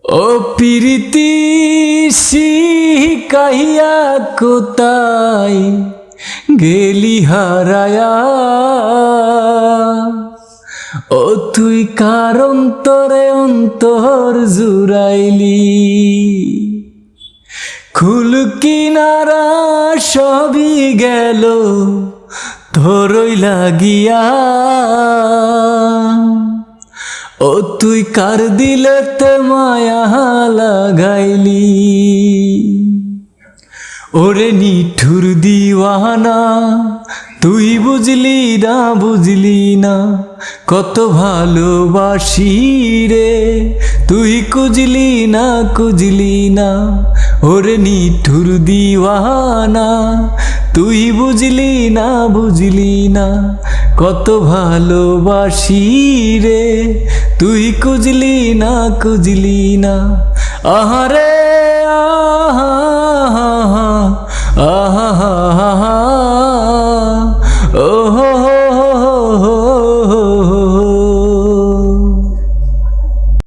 ও প্রীতি শিকাহিয়া কোথায় গেলি হারায়া, ও তুই কার অন্তরে অন্তর জুড়াইলি। খুল কিনারা সবই গেল তোরই লাগিয়া, ও তুই কার দিলেতে মায়া লাগাইলি। ওরে নিঠুর দিওয়ানা তুই বুঝলি না বুঝলি না, কত ভালোবাসি রে তুই কুজলি না কুজলি না। ওরে নিঠুর দিওয়ানা তুই বুঝলি না বুঝলি না, কত ভালোবাসি রে তুই কুজলি না কুজলি না। আহারে আহা আহা আহা ও